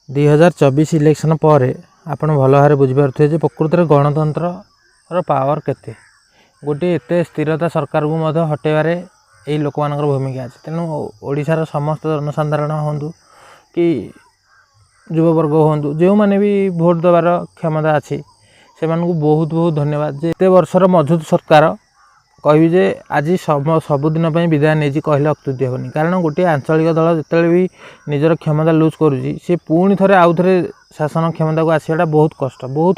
2024 election पर आपण भल भाव बुझीपारे जे प्रकृत में गणतंत्र पावर केते गोटे एत स्थिरता सरकार को हटेबारे यही लोक मान भूमिका अच्छे। तेणु ओडिशार समस्त जनसाधारण हूँ कि युववर्ग हूँ जो मैंने भी भोट देवार क्षमता अच्छी से बहुत बहुत धन्यवाद। जे एत वर्षर मजबूत सरकार कहि जे आज सबुदिन विदाय नहीं कहले अत्युक्ति हेनी। कारण गोटे आंचलिक दल जिते भी निजर क्षमता लुज करुँची सी पुणी थे आउ थे शासन क्षमता को आसाटा बहुत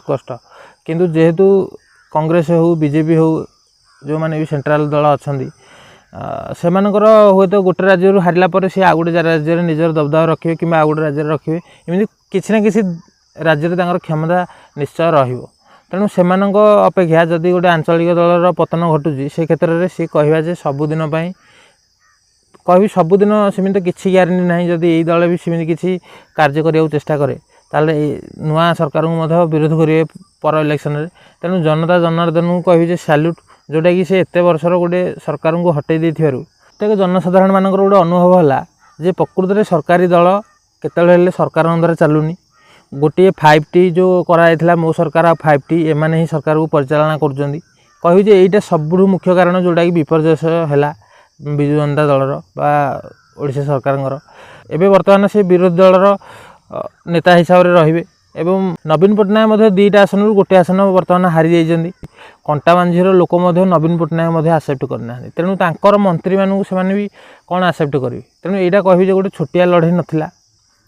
कष्ट किंतु जेहेतु कांग्रेस हो बीजेपी हो जो मैंने भी सेंट्रल दल अच्छा से हे तो गोटे राज्य हारिला सी आ गोटे राज्य में निजर दबदबा रखिए कि आ गोटे राज्य रखिए एमती किसी ना किसी राज्य क्षमता निश्चय रहिबो। तेणु से अपेक्षा जदि गोटे आंचलिक दलर पतन घटुची से क्षेत्र में सी कह सबुदिन कह सबुदिन सेमती तो किसी ग्यारंटी ना जदि यही दल भी सेमती किसी कार्य करने चेष्टा करे ताले नुआ सरकार को विरोध करेंगे पर इलेक्शन में। तेणु जनता जनार्दन को कह सैल्यूट जोटा कि एत वर्षर गोटे सरकार को हटई प्रत्येक जनसाधारण मान गोटे अनुभव है जे प्रकृत में सरकारी दल केतले सरकार द्वारा चलुनी। गोटे 5T जो कराइला मो सरकार आ 5T एमाने ही सरकार को परिचालना करुँच कह यहीटा सबुठ मुख्य कारण जोटा कि विपर्यय है विजु जनता दलर बा ओडिशा सरकार एवं बर्तमान से विरोधी दलर नेता हिसाब से रहिबे। एवं नवीन पट्टनायक दुईटा आसन गोटे आसन बर्तमान हारी जाइए। कंटाबांझीर लोक नवीन पट्टनायक आसेप्ट करना। तेणु तांकर मंत्री मानू से भी कौन आसेप्ट करेंगे। तेणु यहाँ कह गोटे छोटिया लड़ाई नाला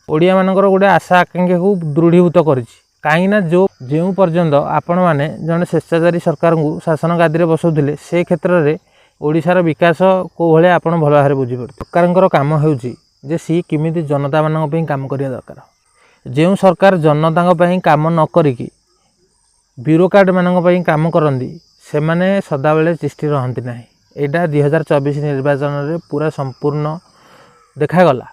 ओडिया मानकर गोटे आशा आकांक्षा को दृढ़ीभूत कहीं जो पर्यंत आपण मैंने जड़े स्वेच्छाचारी सरकार को शासन गादी बसाऊे से क्षेत्र में ओडिशार विकास को भाया आप भल भाव बुझीपार। सरकार काम होउची जे सी किमिति जनता मान काम करिया दरकार। जो सरकार जनता काम न करिकी ब्यूरोक्राट मान काम करती से माने सदाबले चिष्टि रहती ना। यहाँ 2024 निर्वाचन में पूरा संपूर्ण देखागला।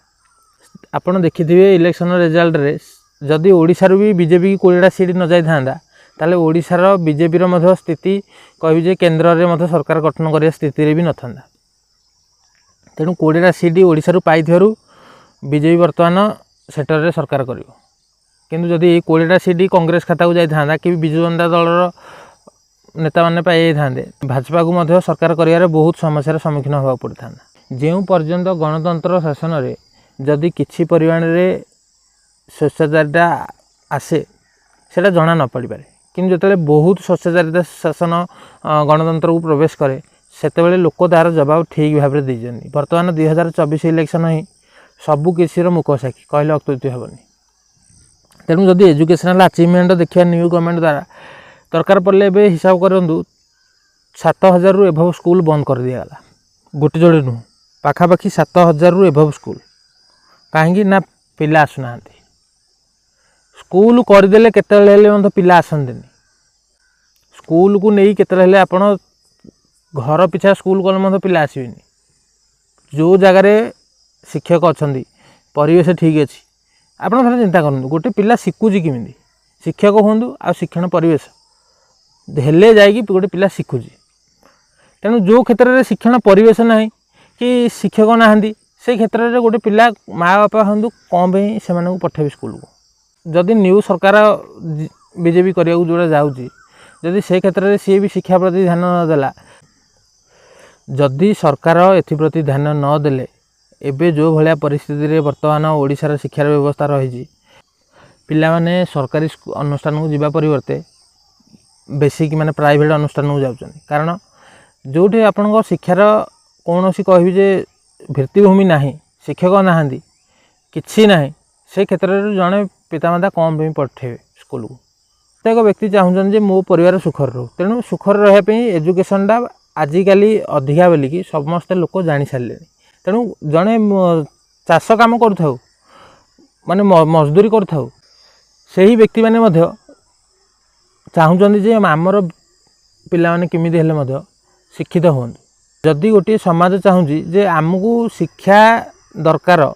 आपड़ देखिथे इलेक्शन रिजल्ट रे जदि ओडिशार भी बीजेपी की 20टा सीट न जाई था ताले ओडिशार बीजेपी स्थिति कह केन्द्र में सरकार गठन करने स्थिति भी न था। तेणु 20टा सीट ओडिशार पाई बीजेपी बर्तमान सेटर रे सरकार कर किंतु जदि 20टा सीट कांग्रेस खाता को जाता कि विजु जनता दलर नेता मैंने पाई था भाजपा को सरकार कर बहुत समस्यार सम्मुखीन होगा पड़ता। जो पर्यंत गणतंत्र शासन में जदि किसी परिमाण में स्वेच्छाचारिता आसे से जना न पड़ पारे कि जो बहुत स्वेच्छाचारिता शासन गणतंत्र को प्रवेश करे से लोक तार जवाब ठीक भाव में देते। बर्तमान 2024 इलेक्शन ही सबुकिर मुख साक्षी कहले अत्युक्ति हेनी। तेणु जदि एजुकेशनल अचिवमेंट देखिए न्यू गवर्नमेंट द्वारा दरकार पड़े हिसाब करूँ 7000 रु एभव स्कूल बंद कर दिगला। गोटे जोड़े नुह पाखापाखि 7000 रु एभव स्कूल कहीं ना पिला आसुना स्कूल करदे केत पिला आसती स्कूल को नहीं केतले आपण घर पिछा स्कूल कले पिला आसबेनि। जो जगार शिक्षक अच्छा परिवेश ठीक अच्छी आप चिंता करूँ गोटे पिला शिखुची किमी शिक्षक हूँ आ शिक्षण परिवेश हेले जाइए गोटे पिला शिखुची। तेणु जो क्षेत्र में शिक्षण परिवेश ना कि शिक्षक ना से क्षेत्र में गोटे पिला माँ बापा हूँ कौन से पठेबे स्कूल को। जदि न्यू सरकार बीजेपी करने जोड़ा जाऊँगी जदि से क्षेत्र में सी भी शिक्षा प्रति ध्यान नदेला जदि सरकार एप्रति ध्यान नदेले एबे जो भाया परिस्थिति बर्तमान ओडिशार शिक्षार व्यवस्था रही पिला माने सरकारी अनुष्ठान को जीवा परिवर्ते बेसिक माने प्राइवेट अनुष्ठान को जाउछन। कारण जोठी आपन शिक्षार कौन सी कहि जे भित्तिभूमि नाही शिक्षक ना कि ना से क्षेत्र में जड़े पितामाता कौन भी पठेबे स्कूल को। प्रत्येक व्यक्ति चाहूँ मो परिवार सुखर रो। तेणु सुखर रहा एजुकेशनटा आजिकली अधिका बोलिकी समस्ते लोक जानी सारे। तेणु जड़े चाष कम कर माने मजदूरी कर व्यक्ति माने चाहूँ आमर पिला माने किमिति हेले शिक्षित हूँ। जदि गोटे समाज चाहूँगी जे आमको शिक्षा दरकार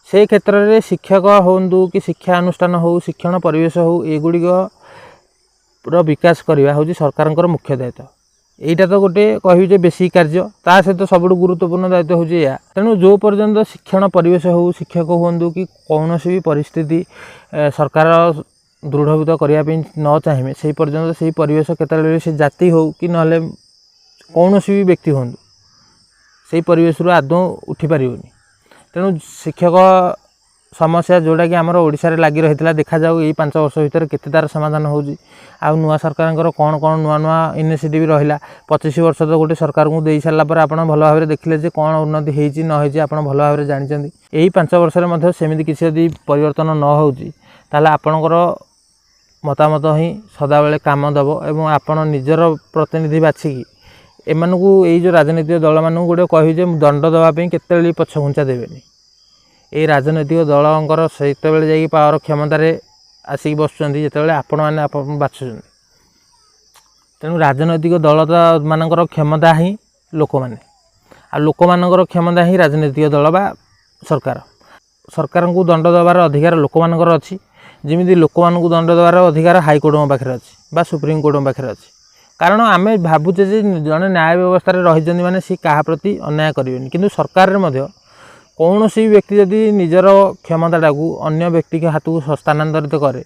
से क्षेत्र में शिक्षक हूँ कि शिक्षा अनुष्ठान हो शिक्षण परिवेश हो एगुड़िक विकास करवा हूँ सरकार मुख्य दायित्व। এইटा तो गोटे कहे बेसिक कार्य ता सहित सब गुरुत्वपूर्ण दायित्व हूँ या तेणु जो पर्यंत शिक्षण परिवेश हो शिक्षक हूँ कि कौन भी परिस्थिति सरकार दृढ़भूत करने न चाहिए से पर्यंत से परिवेश केतले से जाति हो कि ना कौन भी व्यक्ति हूँ से परिवेश आदौ उठी पारिबनी। तेणु शिक्षक समस्या जोटा कि आमर ओडिशा रे लगी रही देखा जाऊ यही 5 वर्ष भितर केते तार समाधान होउजी। आ नुआ सरकार कौन कौन नुआ नुआ इनिशिएटिव रहिला 25 वर्ष तो गोटे सरकार को दे सारा पर आपण भल भाव देखिले जे कौन उन्नति होईची न होईची आपण भल भाव जानिचंदी। यही 5 वर्ष रे मध्ये सेमिति किसी यदि परिवर्तन न होउची ताले आपणकर मतामत ही सदाबेले काम दब एवं आपण निजर प्रतिनिधि बाछिकी एमानकू यही जो राजनीतिक दल मानू गोटे कहि जे दंड दवाई केते पछघुंचा देबेनी। ये राजनैतिक दलर से जा पावर क्षमतार आसिक बसुँच जिते आपण मैंने बाछुं। तेणु राजनैतिक दल मानकर क्षमता ही लोक मैंने आ लोक मानकर क्षमता ही राजनैतिक दल बा सरकार। सरकार को दंड देवार अधिकार लोक मानकर अच्छी जमी लोक मान दंड देवार अधिकार हाईकोर्ट पाखे अच्छी बा सुप्रीम कोर्ट पाखे अच्छी। कारण आम भावुचे जड़े न्याय व्यवस्था रही मैंने सी क्या प्रति अन्याय करेंगे किंतु सरकार में कौन सी व्यक्ति जदि निजर क्षमताटा को अन्य व्यक्ति के हाथ को स्थानांतरित करे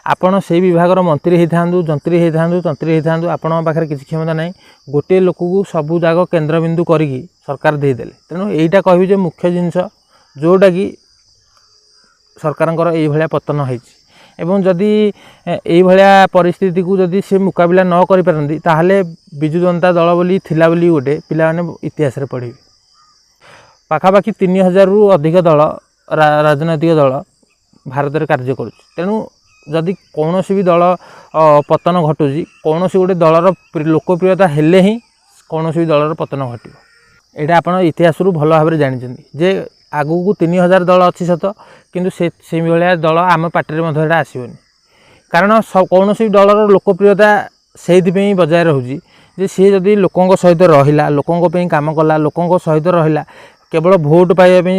आपण से विभाग मंत्री होता जंत्री होता तंत्री होता आपण पाखे किसी क्षमता ना गोटे लोक को सबू जाग केन्द्रबिंदु करी सरकार देदेले। तेणु यहीटा कह मुख्य जिनस जोटा कि सरकार ये पतन होती जदि ये परिस्थिति को जदि से मुकाबला न करें ताहले बिजु जनता दल बोली थिला बोली गोटे पिला इतिहास पढ़े पाखापाखि 3000 रु अधिक दल राजनैतिक दल भारत में कार्य करुँ। तेणु जदि कौन भी दल पतन घटुची कौन गोटे दलर लोकप्रियता हेले ही कौन भी दलर पतन घट यहाँ आप इतिहास भल भाव जानते जे आगू को 3000 दल अच्छी सत किंतु से भाया दल आम पार्टी में आसबनी। कारण कौन भी दलर लोकप्रियता से बजाय रोचे जे सी जदि लोकों सहित रहा लोकों काम कला लोकों सहित रहा केवल भोट पाइबापी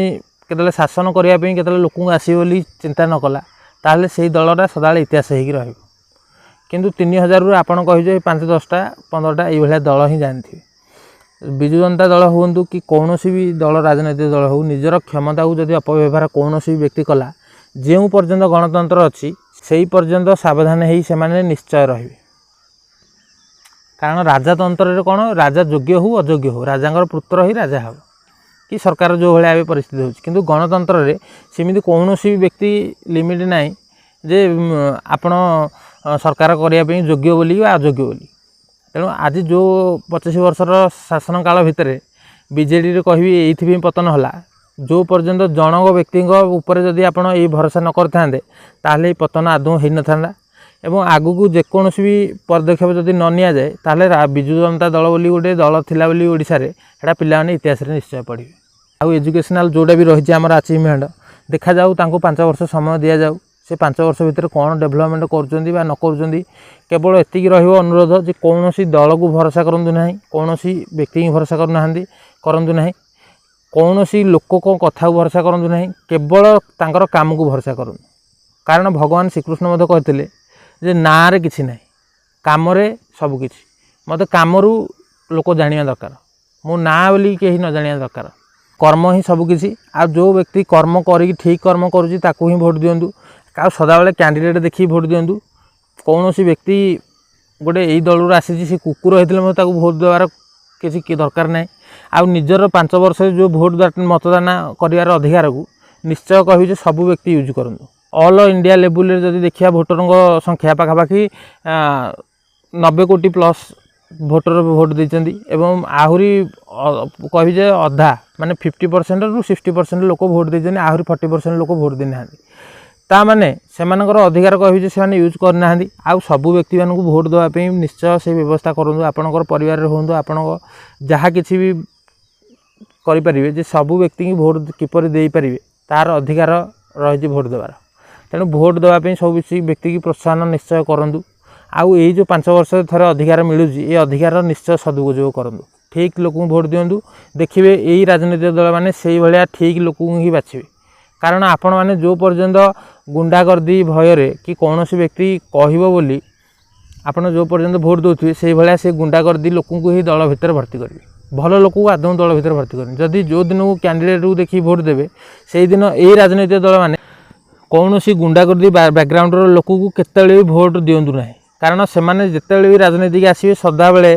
केतले शासन करने केतले लोक आसो बोली चिंता न कला ताहले से दलटा सदा इतिहास हो किंतु 3000 रु आपड़ कहे 5-10टा 15टा ये दल ही जानते बिजु जनता दल हूँ कि कौन भी दल राजनैतिक दल हो निजर क्षमता को जदि अपव्यवहार कौन भी व्यक्ति कला जो पर्यंत गणतंत्र अच्छी से पर्यंत सावधान हो से निश्चय रहे। कारण राजतंत्र कौन राजा योग्य हो अयोग्य हो राजा पुत्र ही राजा हो कि सरकार जो भाया परिस्थिति हो किंतु गणतंत्र रे सेमिति कौन भी व्यक्ति लिमिट ना जे आपण सरकार करने योग्य बोली अयोग्य बोली। तेणु आज जो 25 वर्षर शासन काल भितर बीजेडी कहबी ये पतन है जो पर्यंत जनक व्यक्ति उपर जदि आप भरोसा न करते पतन आदौ हो न था एवं आगू को जेकोसी भी पदक्षेप जदि न नि जाए ताहले बिजु जनता दल बोली गोटे दल थिला बोली ओडिशा रे एटा पिलाने इतिहास रे निश्चय पढ़े। आउ एजुकेशनल जोटा भी रही आमर अचिवमेंट देखा जाऊ तांको 5 वर्ष समय दिया जाऊ से 5 वर्ष भितर कौन डेभलपमेंट करुँच न कर केवल एतिक अनुरोध जे कौन सी दल को भरोसा करूँ ना कौन सी व्यक्ति की भरोसा करूँ ना कौन सी लोक को कथा को भरोसा करूँ ना केवल तांकर काम को भरोसा करूँ। कारण भगवान श्रीकृष्ण कहते जे ना रे किछि ना काम सबकि मत कम लोक जाना दरकार मो ना बोली कहीं न जाना दरकार कर्म ही सबकि आ जो व्यक्ति कर्म करी ठीक कर्म करुँच ताकू ही भोट दिंतु का सदाबले कैंडिडेट देखिए भोट दिंतु। कौन सी व्यक्ति गोटे यही दल आसी सी कुकुर होते भोट देवार किसी दरकार ना आ निजर 5 वर्ष जो भोट मतदान करार अधिकार को निश्चय कह सबू व्यक्ति यूज करूँ। ऑल इंडिया लेवल जदि देखिए भोटर संख्या पाखापाखि 90 कोटी प्लस भोटर भोट देती एवं आहरी कहे अधा माने 50% रु 60% लोक भोट देते आहरी 40% लोक भोट देना ता माने सेमानकर अधिकार कहे से यूज करना आउ सबू व्यक्ति मानक भोट देवाई निश्चय से व्यवस्था करूँ। आपणकर परिवार हूँ आपण जहाँ किसी भी करें जे सबू व्यक्ति की भोट किपर दे पारे तार अधिकार रही भोट देवार। तेणु भोट देवाई सब व्यक्ति की प्रोत्साहन निश्चय करूँ। आउ यही जो 5 वर्ष थोड़े अधिकार मिलूँ ये अधिकार निश्चय सदुपयोग करूँ ठीक लोक भोट दिंतु देखिए यही राजनीतिक दल मैंने से भाया ठीक लोक ही बाछे। कारण आपण मैंने जो पर्यंत गुंडागर्दी भय कि कौन व्यक्ति कहब बोली ଆପଣ जो पर्यंत भोट दौथे से भाया से गुंडा करदी लोक ही दल भितर भर्ती करेंगे भल लोक आदौ दल भितर भर्ती करेंगे जदि जो दिन को कैंडिडेट को देखिए भोट देवे से दिन यही राजनैतिक दल मैंने कौन सी गुंडा करदी बैकग्राउंड लोक को केत भी भोट दिंतु ना कारण से जिते भी राजनीतिक आसवे सदा बेले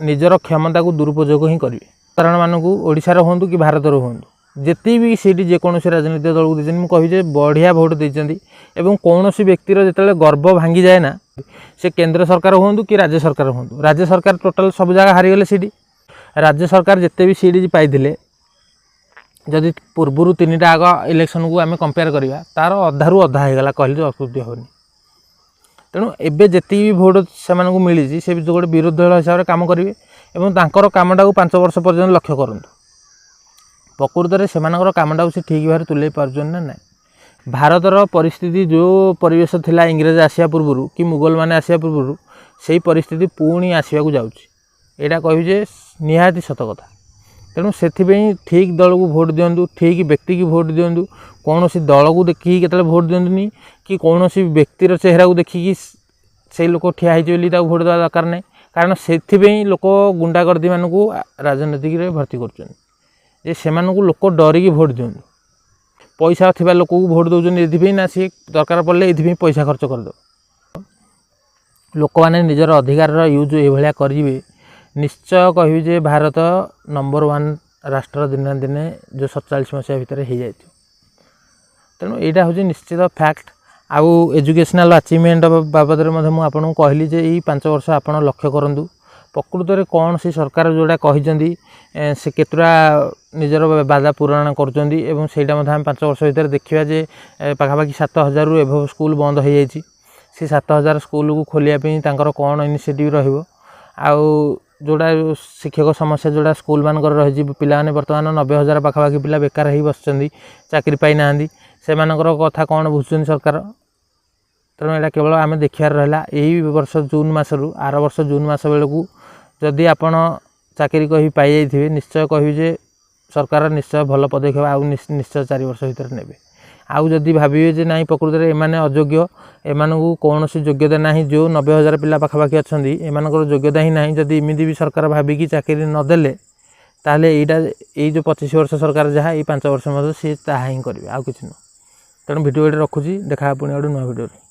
निजर क्षमता को दुरुपयोग ही करेंगे कारण मानक ओडिशार हूँ कि भारतर हूँ जिते भी सीट जेकोसी राजनीतिक दल को देते मुझे कहे बढ़िया भोट देती एवं कौन सी व्यक्तिर जिते गर्व भांगी जाए ना से केंद्र सरकार हूँ कि राज्य सरकार हूँ राज्य सरकार टोटाल सब जगह हारीगले सीट राज्य सरकार जिते भी सीट पाई जदि पूर्वर 3टा आग इलेक्शन को आम कंपेयर करवा तार अधारू अधा होगा कहले अत्युक्ति हेनी तेणु एबे जितकी भी भोट से मिली से गोटे विरोधी दल हिसाब से कम करेंगे और तांकर कामटा को 5 वर्ष पर्यंत लक्ष्य करूँ प्रकृत में से कामटा को ठीक भाव तुले पार्छन ना ना भारतर परिस्थिति जो परिवेश थिला इंग्रेज आसिया पूर्व कि मुगल माने आसिया पूर्व से परिस्थिति पुणी आसवाक जाऊँगा कहे निहाती सत कथा तेणु से ठीक दल को भोट दिंतु ठीक व्यक्ति की भोट दिंतु कौन सी दल को देखिए केतले भोट दिंतुनी कि कौन सी व्यक्तिर चेहरा को देखिकी से लोक ठिया होती भोट देवा दरकार नहीं कारण से लोक गुंडागर्दी मानक राजनीतिक भर्ती कर लोक डरिकी भोट दिंतु पैसा थिबा लोक को भोट दौरान ये ना सी दरकार पड़े ये पैसा खर्च करदे लोक मैंने निजर अधिकार यूज ये करेंगे निश्चय कहि भारत नंबर 1 राष्ट्र दिन दिने जो 47 मसीहा भितर हो जाए तेणु यहाँ हूँ निश्चित फैक्ट आउ एजुकेशनल अचीवमेंट बाबद में आपको कहली जे यही 5 वर्ष आप लक्ष्य करूँ प्रकृत में कौन सी सरकार जोड़ा कहते से केतुरा निजर बाधा पूरण करा आम 5 वर्ष भितर देखा जे पाखापाखि 7000 रु एभव स्कूल बंद हो जाए से 7000 स्कूल को खोलियापी कौन इनिशिएटिव रहिबो आउ जोड़ा शिक्षक समस्या जोड़ा स्कूल मान रही पाने बर्तमान 90,000 पाखापाखि पिला बेकार हो बस चाकरी पाई ना से कथा कौन बुझुन सरकार तेणु यहाँ केवल आम देखार रहा यही वर्ष जून मसरू आर वर्ष जून मस बेलू जदि आपण चाकरी कही पाई जाइए निश्चय कहे सरकार निश्चय भल पदक्षेप आउ निश्चय 4 वर्ष भर ने आउ जदि भाविए जे नाई प्रकृत में एमाने अयोग्य एमान कौन योग्यता ना जो 90,000 पिला पाखापाखि अच्छा एमर योग्यता ही ना जदि इमिदी भी सरकार भाविकी चाकरी नदेले ताहले यही जो 25 वर्ष सरकार जहाँ ये 5 वर्ष मध्य सी ताहा ही करेंगे आउ कि तेणु भिडियो ये रखुची देखा पुणी गोटे नुआ भिडियो।